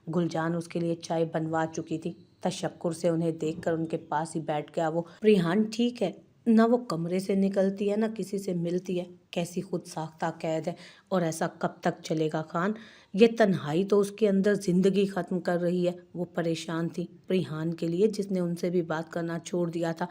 गुलजान उसके लिए चाय बनवा चुकी थी। तशक्कुर से उन्हें देखकर उनके पास ही बैठ गया वो। रिहान ठीक है, ना वो कमरे से निकलती है ना किसी से मिलती है, कैसी खुद साख्ता कैद है। और ऐसा कब तक चलेगा खान? ये तन्हाई तो उसके अंदर जिंदगी खत्म कर रही है। वो परेशान थी रिहान के लिए, जिसने उनसे भी बात करना छोड़ दिया था।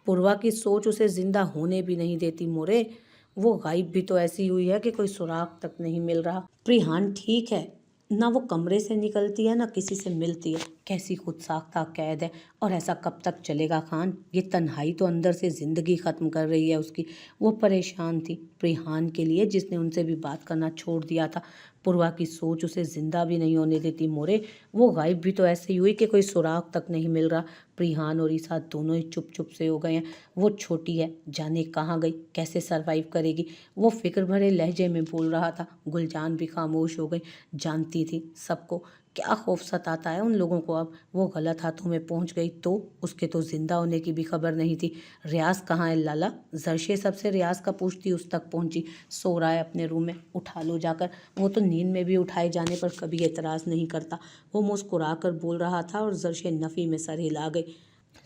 पूर्वा की सोच उसे जिंदा होने भी नहीं देती मोरे। वो गायब भी तो ऐसी हुई है कि कोई सुराग तक नहीं मिल रहा। रिहान ठीक है, ना वो कमरे से निकलती है ना किसी से मिलती है, कैसी खुद साख्ता कैद है। और ऐसा कब तक चलेगा खान? ये तन्हाई तो अंदर से जिंदगी खत्म कर रही है उसकी। वो परेशान थी रिहान के लिए, जिसने उनसे भी बात करना छोड़ दिया था। पूर्वा की सोच उसे जिंदा भी नहीं होने देती मोरे। वो गायब भी तो ऐसे ही हुई कि कोई सुराग तक नहीं मिल रहा। रिहान और ईसा दोनों ही चुप चुप से हो गए हैं। वो छोटी है, जाने कहाँ गई, कैसे सरवाइव करेगी। वो फिक्र भरे लहजे में बोल रहा था। गुलजान भी खामोश हो गई। जानती थी सबको क्या खौफ सताता है उन लोगों को। अब वो गलत हाथों में पहुंच गई तो उसके तो जिंदा होने की भी खबर नहीं थी। रियाज कहाँ है लाला? जर्शे सबसे रियाज का पूछती उस तक पहुंची। सो रहा है अपने रूम में, उठा लो जाकर। वो तो नींद में भी उठाए जाने पर कभी एतराज नहीं करता। वो मुस्कुरा कर बोल रहा था और जर्शे नफी में सर हिला गई।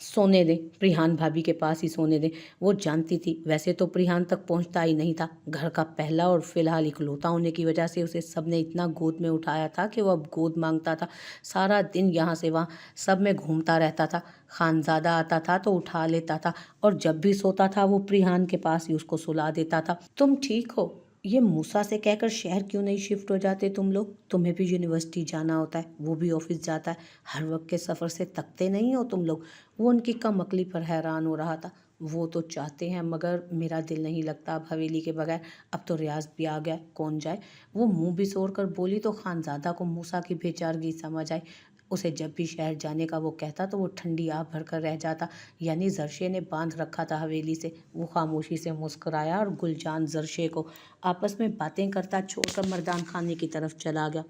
सोने दे, प्रिहान भाभी के पास ही सोने दे। वो जानती थी वैसे तो प्रिहान तक पहुंचता ही नहीं था। घर का पहला और फिलहाल इकलौता होने की वजह से उसे सबने इतना गोद में उठाया था कि वो अब गोद मांगता था। सारा दिन यहाँ से वहाँ सब में घूमता रहता था। खानजादा आता था तो उठा लेता था और जब भी सोता था वो प्रिहान के पास ही उसको सुला देता था। तुम ठीक हो? ये मूसा से कहकर शहर क्यों नहीं शिफ्ट हो जाते तुम लोग? तुम्हें भी यूनिवर्सिटी जाना होता है, वो भी ऑफिस जाता है। हर वक्त के सफ़र से थकते नहीं हो तुम लोग? वो उनकी कम अकली पर हैरान हो रहा था। वो तो चाहते हैं मगर मेरा दिल नहीं लगता अब हवेली के बगैर। अब तो रियाज भी आ गया, कौन जाए? वो मुंह बिसोर कर बोली तो खानजादा को मूसा की बेचारगी समझ आई। उसे जब भी शहर जाने का वो कहता तो वो ठंडी आह भरकर रह जाता। यानी जरशे ने बांध रखा था हवेली से। वो खामोशी से मुस्कुराया और गुलजान जरशे को आपस में बातें करता छोड़कर मर्दान खाने की तरफ चला गया।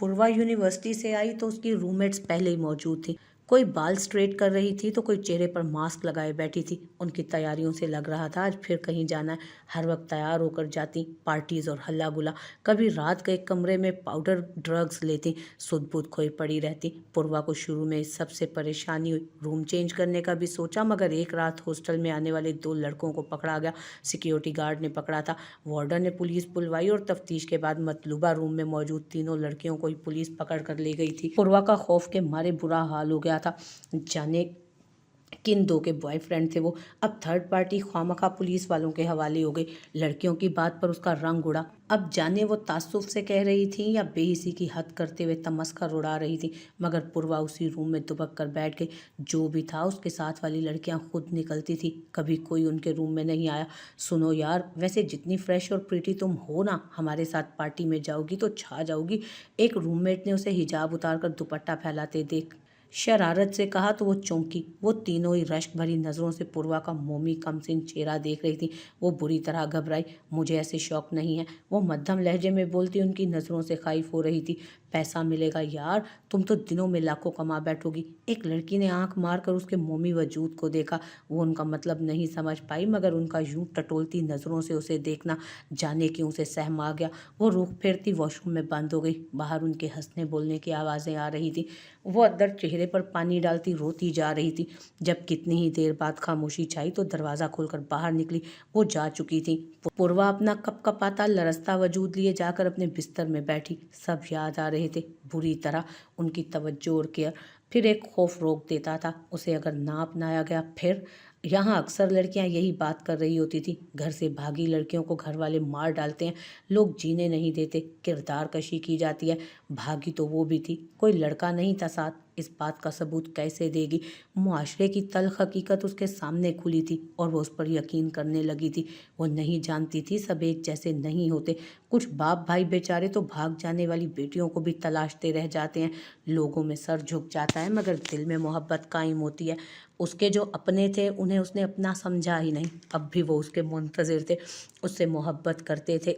पूर्वा यूनिवर्सिटी से आई तो उसकी रूममेट्स पहले ही मौजूद थी। कोई बाल स्ट्रेट कर रही थी तो कोई चेहरे पर मास्क लगाए बैठी थी। उनकी तैयारियों से लग रहा था आज फिर कहीं जाना है। हर वक्त तैयार होकर जाती, पार्टीज और हल्ला गुला। कभी रात के एक कमरे में पाउडर ड्रग्स लेती, सुध बुध खोई पड़ी रहती। पूर्वा को शुरू में इस सबसे परेशानी हुई। रूम चेंज करने का भी सोचा मगर एक रात हॉस्टल में आने वाले 2 लड़कों को पकड़ा गया। सिक्योरिटी गार्ड ने पकड़ा था। वार्डन ने पुलिस बुलवाई और तफ्तीश के बाद मतलूबा रूम में मौजूद तीनों लड़कियों को ही पुलिस पकड़ कर ले गई थी। पूर्वा का खौफ के मारे बुरा हाल हो गया था। जाने किन 2 के बॉयफ्रेंड थे वो। अब थर्ड पार्टी ख्वामखा पुलिस वालों के हवाले हो गई। लड़कियों की बात पर उसका रंग उड़ा। अब जाने वो तासुफ से कह रही थी या बेहिसी की हद करते हुए तमस्कर उड़ा रही थी। मगर पूर्वा उसी रूम में दुबक कर बैठ गई। जो भी था उसके साथ वाली लड़कियां खुद निकलती थी, कभी कोई उनके रूम में नहीं आया। सुनो यार, वैसे जितनी फ्रेश और प्रीटी तुम हो ना, हमारे साथ पार्टी में जाओगी तो छा जाओगी। एक रूममेट ने उसे हिजाब उतार कर दुपट्टा फैलाते देख शरारत से कहा तो वो चौंकी। वो तीनों ही रश्क भरी नज़रों से पूर्वा का मोमी कमसिन चेहरा देख रही थी। वो बुरी तरह घबराई। मुझे ऐसे शौक नहीं है, वो मध्यम लहजे में बोलती उनकी नज़रों से खाइफ हो रही थी। पैसा मिलेगा यार, तुम तो दिनों में लाखों कमा बैठोगी। एक लड़की ने आंख मारकर उसके मोमी वजूद को देखा। वो उनका मतलब नहीं समझ पाई मगर उनका यूं टटोलती नज़रों से उसे देखना जाने क्यों उसे सहम आ गया। वो रुख फेरती वॉशरूम में बंद हो गई। बाहर उनके हंसने बोलने की आवाज़ें आ रही थी। वो अंदर चेहरे पर पानी डालती रोती जा रही थी। जब कितनी ही देर बाद खामोशी छाई तो दरवाज़ा खोलकर बाहर निकली। वो जा चुकी थी। पूर्वा अपना कपकपाता लरसता वजूद लिए जाकर अपने बिस्तर में बैठी। सब याद आ रहे थे बुरी तरह, उनकी तवज्जो और केयर। फिर एक खौफ रोक देता था, उसे अगर ना अपनाया गया फिर। यहाँ अक्सर लड़कियां यही बात कर रही होती थी। घर से भागी लड़कियों को घर वाले मार डालते हैं, लोग जीने नहीं देते, किरदार कशी की जाती है। भागी तो वो भी थी, कोई लड़का नहीं था साथ। इस बात का सबूत कैसे देगी? मुआशरे की तल्ख हकीकत उसके सामने खुली थी और वो उस पर यकीन करने लगी थी। वो नहीं जानती थी सब एक जैसे नहीं होते। कुछ बाप भाई बेचारे तो भाग जाने वाली बेटियों को भी तलाशते रह जाते हैं। लोगों में सर झुक जाता है मगर दिल में मोहब्बत कायम होती है। उसके जो अपने थे उन्हें उसने अपना समझा ही नहीं। अब भी वो उसके मुंतज़िर थे, उससे मोहब्बत करते थे।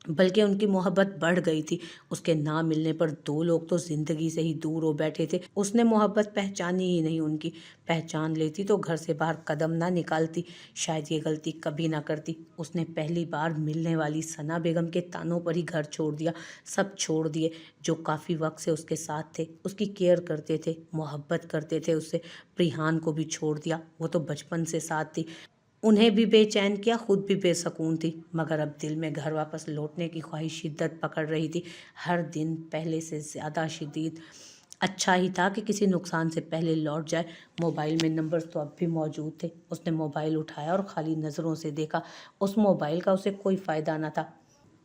बल्कि उनकी मोहब्बत बढ़ गई थी। उसके ना मिलने पर दो लोग तो जिंदगी से ही दूर हो बैठे थे। उसने मोहब्बत पहचानी ही नहीं उनकी। पहचान लेती तो घर से बाहर कदम ना निकालती। शायद ये गलती कभी ना करती। उसने पहली बार मिलने वाली सना बेगम के तानों पर ही घर छोड़ दिया। सब छोड़ दिए जो काफ़ी वक्त से उसके साथ थे, उसकी केयर करते थे, मोहब्बत करते थे उससे। प्रिहान को भी छोड़ दिया, वो तो बचपन से साथ थी। उन्हें भी बेचैन किया, खुद भी बेसकून थी। मगर अब दिल में घर वापस लौटने की ख्वाहिश शिद्दत पकड़ रही थी, हर दिन पहले से ज़्यादा शदीद। अच्छा ही था कि किसी नुकसान से पहले लौट जाए। मोबाइल में नंबर्स तो अब भी मौजूद थे। उसने मोबाइल उठाया और खाली नज़रों से देखा। उस मोबाइल का उसे कोई फ़ायदा न था,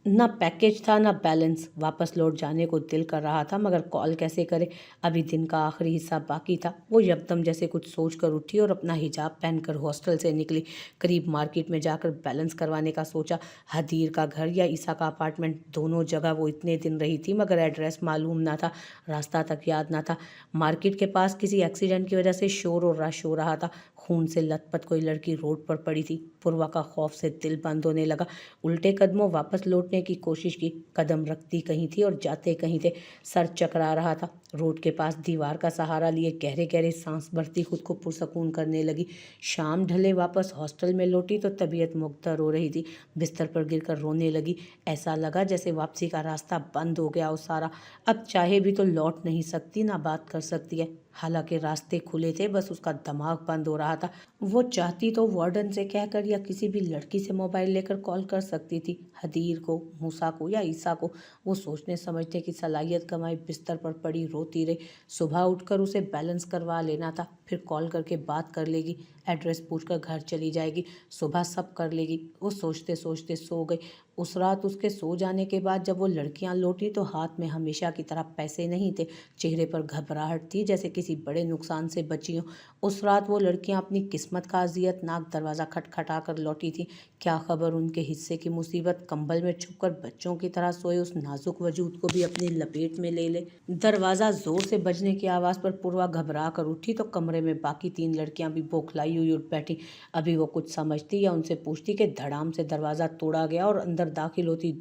ना पैकेज था ना बैलेंस। वापस लौट जाने को दिल कर रहा था, मगर कॉल कैसे करे। अभी दिन का आखिरी हिस्सा बाकी था। वो यकदम जैसे कुछ सोच कर उठी और अपना हिजाब पहनकर हॉस्टल से निकली। करीब मार्केट में जाकर बैलेंस करवाने का सोचा। हदीर का घर या ईसा का अपार्टमेंट, दोनों जगह वो इतने दिन रही थी, मगर एड्रेस मालूम ना था, रास्ता तक याद ना था। मार्केट के पास किसी एक्सीडेंट की वजह से शोर और रश हो रहा था। खून से लथपथ कोई लड़की रोड पर पड़ी थी। पूर्वा का खौफ से दिल बंद होने लगा। उल्टे कदमों वापस लौटने की कोशिश की। कदम रखती कहीं थी और जाते कहीं थे। सर चकरा रहा था। रोड के पास दीवार का सहारा लिए गहरे गहरे सांस भरती खुद को पुरसकून करने लगी। शाम ढले वापस हॉस्टल में लौटी तो तबीयत मुख्तर हो रही थी। बिस्तर पर गिरकर रोने लगी। ऐसा लगा जैसे वापसी का रास्ता बंद हो गया हो सारा। अब चाहे भी तो लौट नहीं सकती, ना बात कर सकती है। हालांकि रास्ते खुले थे, बस उसका दिमाग बंद हो रहा था। वो चाहती तो वार्डन से कहकर या किसी भी लड़की से मोबाइल लेकर कॉल कर सकती थी, हदीर को, मूसा को या ईसा को। वो सोचने समझने की सलाहियत गंवाई बिस्तर पर पड़ी रोती रही। सुबह उठकर उसे बैलेंस करवा लेना था, फिर कॉल करके बात कर लेगी, एड्रेस पूछकर घर चली जाएगी, सुबह सब कर लेगी। वो सोचते सोचते सो गई। उस रात उसके सो जाने के बाद जब वो लड़कियां लौटी तो हाथ में हमेशा की तरह पैसे नहीं थे। चेहरे पर घबराहट थी, जैसे किसी बड़े नुकसान से बची हो। उस रात वो लड़कियां अपनी किस्मत का अजियतनाक दरवाज़ा खटखटा कर लौटी थी। क्या खबर उनके हिस्से की मुसीबत कंबल में छुपकर बच्चों की तरह सोए उस नाजुक वजूद को भी अपनी लपेट में ले ले। दरवाज़ा जोर से बजने की आवाज़ पर पूर्वा घबरा कर उठी तो कमरे में बाकी तीन लड़कियां भी बौखलाई हुई उठ बैठी। अभी वो कुछ समझती या उनसे पूछती कि धड़ाम से दरवाज़ा तोड़ा गया और अंदर दाखिल होती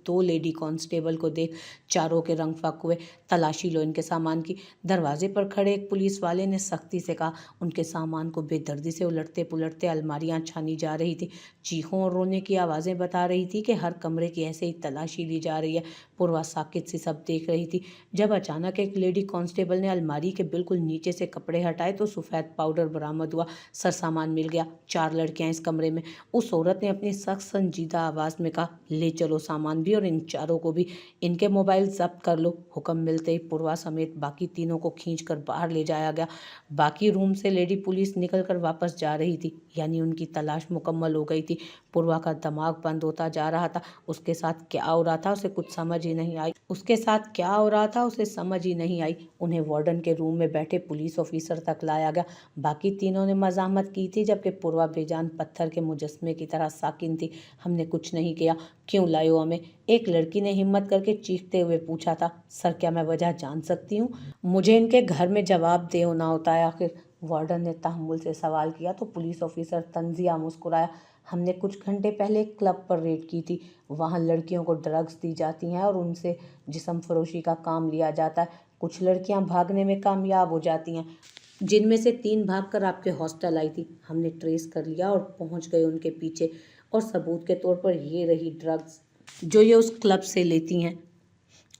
दो लेडी कांस्टेबल को देख चारों के रंग फाक हुए। तलाशी लो इनके सामान की। दरवाजे पर खड़े एक पुलिस वाले ने सख्ती से कहा। उनके सामान को बेदर्दी से उलटते पुलटते अलमारियां छानी जा रही थी। चीखों और रोने की आवाज़ें बता रही थी कि हर कमरे की ऐसे ही तलाशी ली जा रही है। पूर्वा साकित सी सब देख रही थी। जब अचानक एक लेडी कांस्टेबल ने अलमारी के बिल्कुल नीचे से कपड़े हटाए तो सफ़ेद पाउडर बरामद हुआ। सर सामान मिल गया। 4 लड़कियां इस कमरे में। उस औरत ने अपनी सख्त संजीदा आवाज़ में कहा, ले चलो सामान भी और इन चारों को भी। इनके मोबाइल जब्त कर लो। हुक्म मिलते ही पूर्वा समेत बाकी तीनों को खींचकर बाहर ले जाया गया। बाकी रूम से लेडी पुलिस निकलकर वापस जा रही थी, यानी उनकी तलाश मुकम्मल हो गई थी। पूर्वा का दिमाग बंद होता जा रहा था। उसके साथ क्या हो रहा था उसे कुछ समझ ही नहीं आई। उसे समझ ही नहीं आई। उन्हें वार्डन के रूम में बैठे पुलिस ऑफिसर तक लाया गया। बाकी तीनों ने मजामत की थी, जबकि पूर्वा बेजान पत्थर के मुजस्मे की तरह साकिन थी। हमने कुछ नहीं किया, क्यों लाए हो हमें? एक लड़की ने हिम्मत करके चीखते हुए पूछा था। सर, क्या मैं वजह जान सकती हूँ? मुझे इनके घर में जवाब दे होना होता है आखिर। वार्डन ने तहम्मुल से सवाल किया तो पुलिस ऑफिसर तंजिया मुस्कुराया। हमने कुछ घंटे पहले एक क्लब पर रेड की थी। वहाँ लड़कियों को ड्रग्स दी जाती हैं और उनसे जिस्म फरोशी का काम लिया जाता है। कुछ लड़कियाँ भागने में कामयाब हो जाती हैं, जिनमें से 3 भागकर आपके हॉस्टल आई थी। हमने ट्रेस कर लिया और पहुंच गए उनके पीछे, और सबूत के तौर पर ये रही ड्रग्स जो ये उस क्लब से लेती हैं।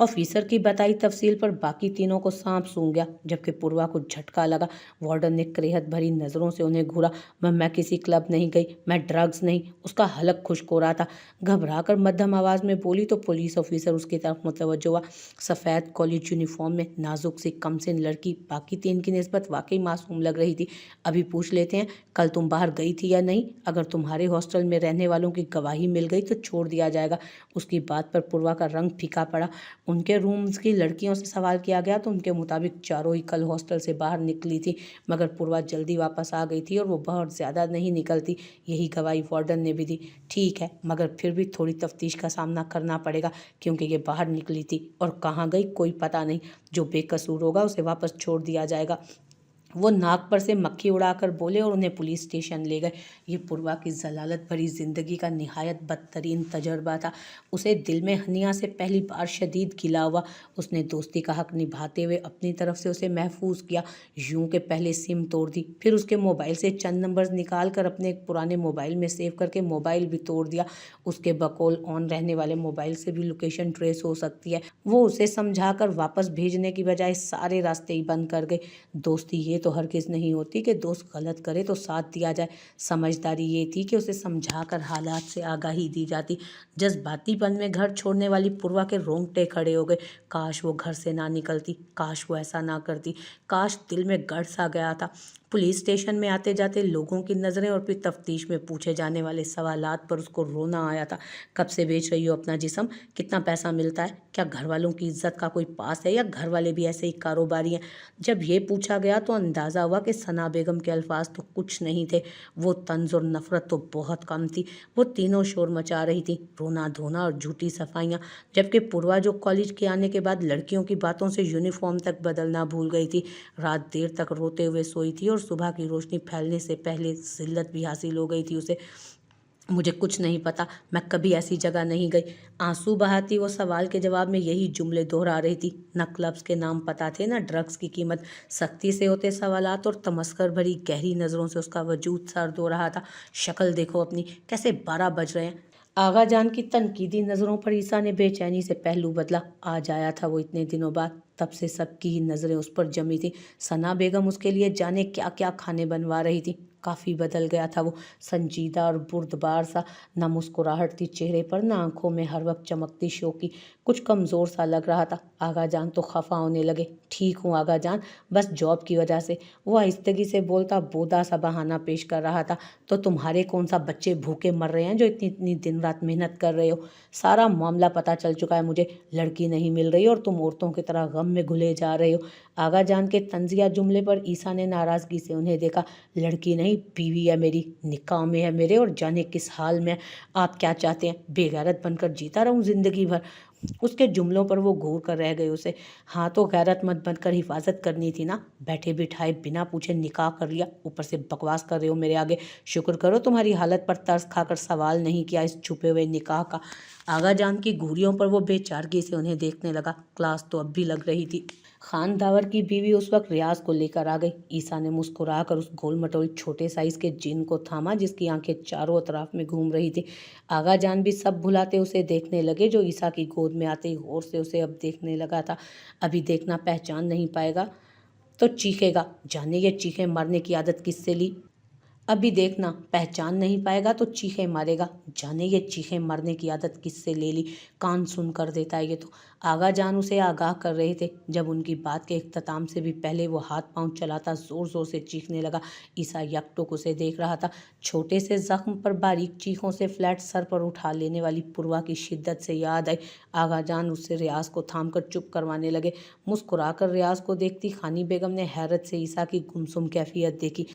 ऑफिसर की बताई तफसील पर बाकी तीनों को सांप सूंघ गया, जबकि पूर्वा को झटका लगा। वार्डन ने करेहत भरी नज़रों से उन्हें घूरा। मैं किसी क्लब नहीं गई, मैं ड्रग्स नहीं। उसका हलक खुश्क हो रहा था। घबरा कर मध्यम आवाज़ में बोली तो पुलिस ऑफिसर उसकी तरफ मुतवज्जो हुआ। सफ़ेद कॉलेज यूनिफॉर्म में नाजुक सी कमसिन लड़की बाकी 3 की निस्बत वाकई मासूम लग रही थी। अभी पूछ लेते हैं, कल तुम बाहर गई थी या नहीं? अगर तुम्हारे हॉस्टल में रहने वालों की गवाही मिल गई तो छोड़ दिया जाएगा। उसकी बात पर पूर्वा का रंग फीका पड़ा। उनके रूम्स की लड़कियों से सवाल किया गया तो उनके मुताबिक चारों ही कल हॉस्टल से बाहर निकली थी, मगर पूर्वा जल्दी वापस आ गई थी और वो बहुत ज़्यादा नहीं निकलती। यही गवाही वार्डन ने भी दी। ठीक है, मगर फिर भी थोड़ी तफ्तीश का सामना करना पड़ेगा, क्योंकि ये बाहर निकली थी और कहाँ गई कोई पता नहीं। जो बेकसूर होगा उसे वापस छोड़ दिया जाएगा। वो नाक पर से मक्खी उड़ाकर बोले और उन्हें पुलिस स्टेशन ले गए। ये पूर्वा की जलालत भरी जिंदगी का निहायत बदतरीन तजर्बा था। उसे दिल में हनिया से पहली बार शदीद गिला हुआ। उसने दोस्ती का हक निभाते हुए अपनी तरफ से उसे महफूज किया। यूं के पहले सिम तोड़ दी, फिर उसके मोबाइल से चंद नंबर्स निकाल कर अपने एक पुराने मोबाइल में सेव करके मोबाइल भी तोड़ दिया। उसके बकौल ऑन रहने वाले मोबाइल से भी लोकेशन ट्रेस हो सकती है। वो उसे समझाकर वापस भेजने की बजाय सारे रास्ते ही बंद कर गए। दोस्ती ये तो हरगिज़ नहीं होती कि दोस्त गलत करे तो साथ दिया जाए। समझदारी ये थी कि उसे समझाकर हालात से आगाही दी जाती। जज्बातीपन में घर छोड़ने वाली पूर्वा के रोंगटे खड़े हो गए। काश वो घर से ना निकलती, काश वो ऐसा ना करती, काश दिल में गड़ सा गया था। पुलिस स्टेशन में आते जाते लोगों की नज़रें और फिर तफ्तीश में पूछे जाने वाले सवालात पर उसको रोना आया था। कब से बेच रही हो अपना जिस्म, कितना पैसा मिलता है, क्या घर वालों की इज्जत का कोई पास है या घर वाले भी ऐसे ही कारोबारी हैं। जब ये पूछा गया तो अंदाज़ा हुआ कि सना बेगम के अल्फाज तो कुछ नहीं थे, वो तंज और नफरत तो बहुत कम थी। वो तीनों शोर मचा रही थी, रोना धोना और झूठी सफाइयाँ। जबकि पूर्वा जो कॉलेज के आने के बाद लड़कियों की बातों से यूनिफॉर्म तक बदलना भूल गई थी, रात देर तक रोते हुए सोई थी और सुबह की रोशनी फैलने से पहले जिल्लत भी हासिल हो गई थी उसे। मुझे कुछ नहीं पता, मैं कभी ऐसी जगह नहीं गई। आंसू बहाती वो सवाल के जवाब में यही जुमले दोहरा रही थी। न क्लब्स के नाम पता थे, न ड्रग्स की कीमत। सख्ती से होते सवालात और तमस्कर भरी गहरी नज़रों से उसका वजूद सर्द हो रहा था। शक्ल देखो अपनी, कैसे 12 बज रहे हैं। आगा जान की तनकीदी नज़रों पर ईसा ने बेचैनी से पहलू बदला। आज आया था वो इतने दिनों बाद, तब से सबकी ही नज़रें उस पर जमी थी। सना बेगम उसके लिए जाने क्या क्या खाने बनवा रही थी। काफ़ी बदल गया था वो, संजीदा और बुर्दबार सा। न मुस्कुराहट थी चेहरे पर, न आंखों में हर वक्त चमकती शौकी। कुछ कमज़ोर सा लग रहा था। आगा जान तो खफा होने लगे। ठीक हूँ आगा जान, बस जॉब की वजह से। वो आहिस्तगी से बोलता बोदा सा बहाना पेश कर रहा था। तो तुम्हारे कौन सा बच्चे भूखे मर रहे हैं जो इतनी इतनी दिन रात मेहनत कर रहे हो। सारा मामला पता चल चुका है मुझे। लड़की नहीं मिल रही और तुम औरतों की तरह गम में घुले जा रहे हो। आगा जान के तंजिया जुमले पर ईसा ने नाराज़गी से उन्हें देखा। लड़की नहीं, बीवी है मेरी, निकाह में है मेरे और जाने किस हाल में। आप क्या चाहते हैं, बेगैरत बनकर जीता रहूं जिंदगी भर। उसके जुमलों पर वो घूर कर रह गए उसे। हाँ तो गैरतमंद बनकर हिफाजत करनी थी ना, बैठे बिठाए बिना पूछे निकाह कर लिया, ऊपर से बकवास कर रहे हो मेरे आगे। शुक्र करो तुम्हारी हालत पर तरस खाकर सवाल नहीं किया इस छुपे हुए निकाह का। आगा जान की घूरियों पर वो बेचारगी से उन्हें देखने लगा। क्लास तो अब भी लग रही थी। खान दावर की बीवी उस वक्त रियाज को लेकर आ गई। ईसा ने मुस्कुरा कर उस गोल मटोल छोटे साइज के जिन को थामा जिसकी आंखें चारों अतराफ में घूम रही थी। आगा जान भी सब भुलाते उसे देखने लगे, जो ईसा की गोद में आते ही गौर से उसे अब देखने लगा था। अभी देखना, पहचान नहीं पाएगा तो चीखेगा। जाने ये चीखें मारने की आदत किससे ली। अभी देखना, पहचान नहीं पाएगा तो चीखें मारेगा। जाने ये चीखें मारने की आदत किससे ले ली, कान सुन कर देता है ये तो। आगा जान उसे आगाह कर रहे थे। जब उनकी बात के इख्तिताम से भी पहले वो हाथ पांव चलाता जोर जोर से चीखने लगा। ईसा यकटुक उसे देख रहा था। छोटे से जख्म पर बारीक चीखों से फ्लैट सर पर उठा लेने वाली पूर्वा की शिद्दत से याद आई। आगा जान उससे रियाज को थाम कर चुप करवाने लगे। मुस्कुरा कर रियाज को देखती खानी बेगम ने हैरत से ईसा की गुमसुम कैफियत देखी।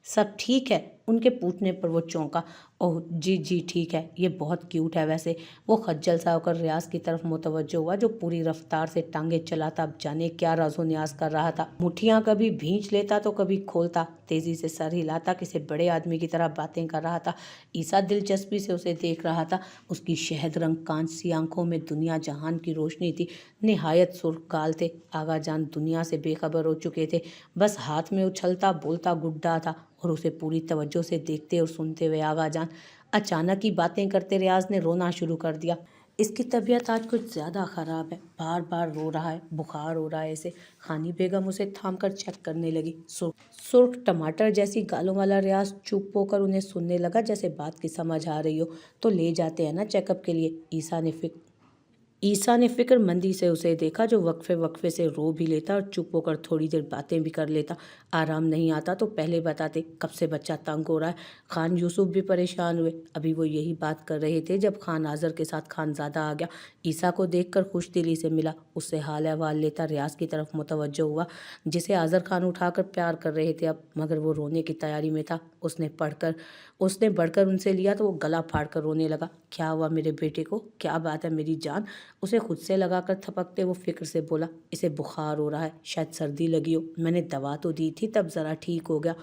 सब ठीक है, उनके पूछने पर वो चौंका। ओह जी जी ठीक है, ये बहुत क्यूट है वैसे। वो खज्जल सा होकर रियाज की तरफ मुतवज्जो हुआ, जो पूरी रफ्तार से टांगे चलाता अब जाने क्या राजो न्याज कर रहा था। मुठियां कभी भींच लेता तो कभी खोलता, तेजी से सर हिलाता, किसी बड़े आदमी की तरह बातें कर रहा था। ईसा दिलचस्पी से उसे देख रहा था। उसकी शहद रंग कांच सी आंखों में दुनिया जहान की रोशनी थी। निहायत सुर्ख गाल थे। आगा जान दुनिया से बेखबर हो चुके थे। बस हाथ में उछलता बोलता गुड्डा था और उसे पूरी तवज्जो से देखते और सुनते हुए आगा जान। अचानक ही बातें करते रियाज ने रोना शुरू कर दिया। इसकी तबीयत आज कुछ ज़्यादा ख़राब है, बार बार रो रहा है, बुखार हो रहा है इसे। खानी बेगम उसे थाम कर चेक करने लगी। सुर्ख टमाटर जैसी गालों वाला रियाज चुप होकर उन्हें सुनने लगा, जैसे बात की समझ आ रही हो। तो ले जाते हैं ना चेकअप के लिए। ईसा ने फिक्रमंदी से उसे देखा, जो वक्फे वक्फे से रो भी लेता और चुप होकर थोड़ी देर बातें भी कर लेता। आराम नहीं आता तो पहले बताते, कब से बच्चा तंग हो रहा है। खान यूसुफ भी परेशान हुए। अभी वो यही बात कर रहे थे जब खान आजर के साथ खानजादा आ गया। ईसा को देखकर खुशदिली से मिला। उससे हाल अहवाल लेता रियाज की तरफ मुतवज्जो हुआ, जिसे आजर खान उठाकर प्यार कर रहे थे अब, मगर वो रोने की तैयारी में था। उसने बढ़कर उनसे लिया तो वो गला फाड़ कर रोने लगा। क्या हुआ मेरे बेटे को, क्या बात है मेरी जान? उसे खुद से लगाकर थपकते वो फिक्र से बोला, इसे बुखार हो रहा है, शायद सर्दी लगी हो, मैंने दवा तो दी थी तब ज़रा ठीक हो गया।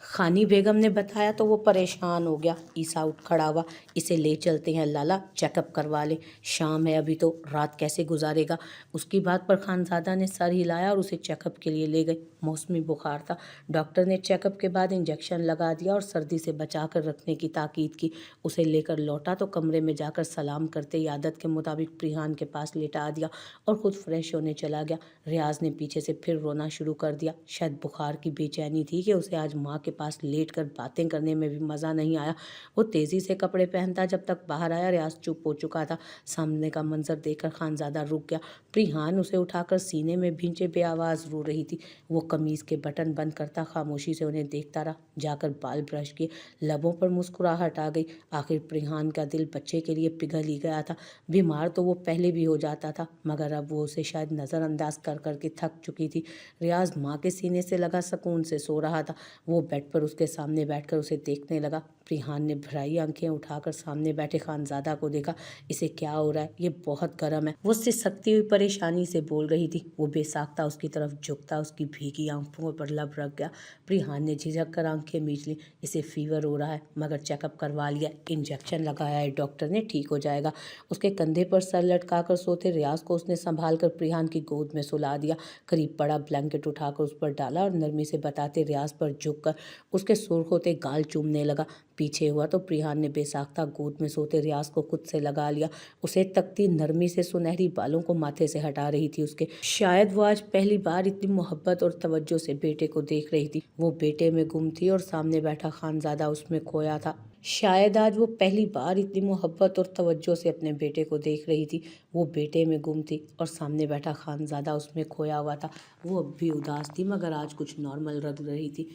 खानी बेगम ने बताया तो वो परेशान हो गया। ईसा उठ खड़ा हुआ, इसे ले चलते हैं लाला, चेकअप करवा ले, शाम है अभी तो, रात कैसे गुजारेगा? उसकी बात पर खानज़ादा ने सर हिलाया और उसे चेकअप के लिए ले गए। मौसमी बुखार था। डॉक्टर ने चेकअप के बाद इंजेक्शन लगा दिया और सर्दी से बचा कर रखने की ताकीद की। उसे लेकर लौटा तो कमरे में जाकर सलाम करते ही आदत के मुताबिक प्रिहान के पास लेटा दिया और खुद फ्रेश होने चला गया। रियाज ने पीछे से फिर रोना शुरू कर दिया। शायद बुखार की बेचैनी थी कि उसे आज माँ के पास लेटकर बातें करने में भी मज़ा नहीं आया। वो तेज़ी से कपड़े पहनता जब तक बाहर आया, रियाज चुप हो चुका था। सामने का मंजर देखकर खानज़ादा रुक गया। प्रिहान उसे उठाकर सीने में भींचे बेआवाज़ रो रही थी। वो कमीज़ के बटन बंद करता खामोशी से उन्हें देखता रहा। जाकर बाल ब्रश किए, लबों पर मुस्कुराहट आ गई। आखिर प्रिहान का दिल बच्चे के लिए पिघल ही गया था। बीमार तो वो पहले भी हो जाता था, मगर अब वो उसे शायद नज़रअंदाज कर करके थक चुकी थी। रियाज माँ के सीने से लगा सुकून से सो रहा था। वो बेड पर उसके सामने बैठकर उसे देखने लगा। प्रिहान ने भराई आंखें उठाकर सामने बैठे खानज़ादा को देखा। इसे क्या हो रहा है? ये बहुत गर्म है, वो सिसकती हुई परेशानी से बोल रही थी। वो बेसाख्ता उसकी तरफ झुकता उसकी भीगी आंखों पर लब रख गया। प्रिहान ने झिझक कर आंखें मीच ली। इसे फीवर हो रहा है, मगर चेकअप करवा लिया, इंजेक्शन लगाया है डॉक्टर ने, ठीक हो जाएगा। उसके कंधे पर सर लटकाकर सोते रियाज को उसने संभाल कर प्रिहान की गोद में सुला दिया। करीब पड़ा ब्लैंकेट उठाकर उस पर डाला और नरमी से बताते रियाज पर झुककर उसके सुर्ख होते गाल चूमने लगा। पीछे हुआ तो प्रिहान ने बेसाख्ता गोद में सोते रियाज को खुद से लगा लिया। उसे तकती नरमी से सुनहरी बालों को माथे से हटा रही थी उसके। शायद वो आज पहली बार इतनी मोहब्बत और तवज्जो से बेटे को देख रही थी। वो बेटे में गुम थी और सामने बैठा खानज़ादा उसमें खोया था। शायद आज वो पहली बार इतनी मोहब्बत और तवज्जो से अपने बेटे को देख रही थी। वो बेटे में गुम थी और सामने बैठा खानज़ादा उसमें खोया हुआ था। वो अब भी उदास थी, मगर आज कुछ नॉर्मल लग रही थी।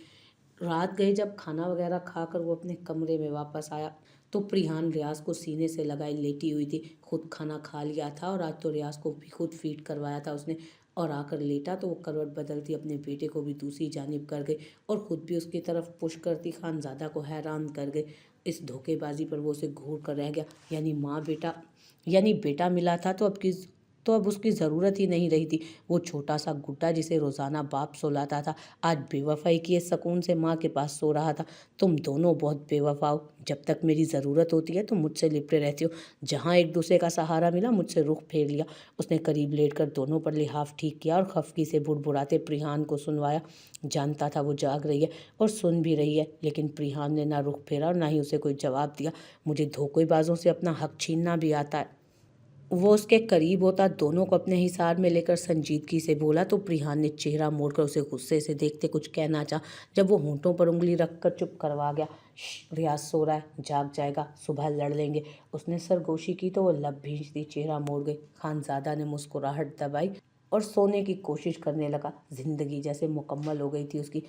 रात गए जब खाना वगैरह खाकर वो अपने कमरे में वापस आया तो प्रिहान रियाज को सीने से लगाई लेटी हुई थी। खुद खाना खा लिया था और आज तो रियाज को भी खुद फीड करवाया था उसने। और आकर लेटा तो वो करवट बदलती अपने बेटे को भी दूसरी जानिब कर गई और खुद भी उसकी तरफ पुश करती खानज़ादा को हैरान कर गई। इस धोखेबाजी पर वो उसे घूर कर रह गया। यानी बेटा मिला था तो अब उसकी ज़रूरत ही नहीं रही थी। वो छोटा सा गुड्डा जिसे रोज़ाना बाप सुलाता था, आज बेवफाई किए सुकून से माँ के पास सो रहा था। तुम दोनों बहुत बेवफा हो। जब तक मेरी ज़रूरत होती है तुम मुझसे लिपटे रहते हो, जहाँ एक दूसरे का सहारा मिला मुझसे रुख फेर लिया। उसने करीब लेटकर दोनों पर लिहाफ ठीक किया और खफकी से बुड़बुड़ाते प्रिहान को सुनवाया। जानता था वो जाग रही है और सुन भी रही है, लेकिन प्रिहान ने ना रुख फेरा और ना ही उसे कोई जवाब दिया। मुझे धोखेबाजों से अपना हक छीनना भी आता है। वो उसके करीब होता दोनों को अपने हिसार में लेकर संजीदगी से बोला तो प्रिहान ने चेहरा मोड़कर उसे गुस्से से देखते कुछ कहना चाहा। जब वो होंठों पर उंगली रखकर चुप करवा गया। रियाज सो रहा है, जाग जाएगा, सुबह लड़ लेंगे। उसने सरगोशी की तो वो लब भींचती चेहरा मोड़ गई। खानज़ादा ने मुस्कुराहट दबाई और सोने की कोशिश करने लगा। जिंदगी जैसे मुकम्मल हो गई थी उसकी।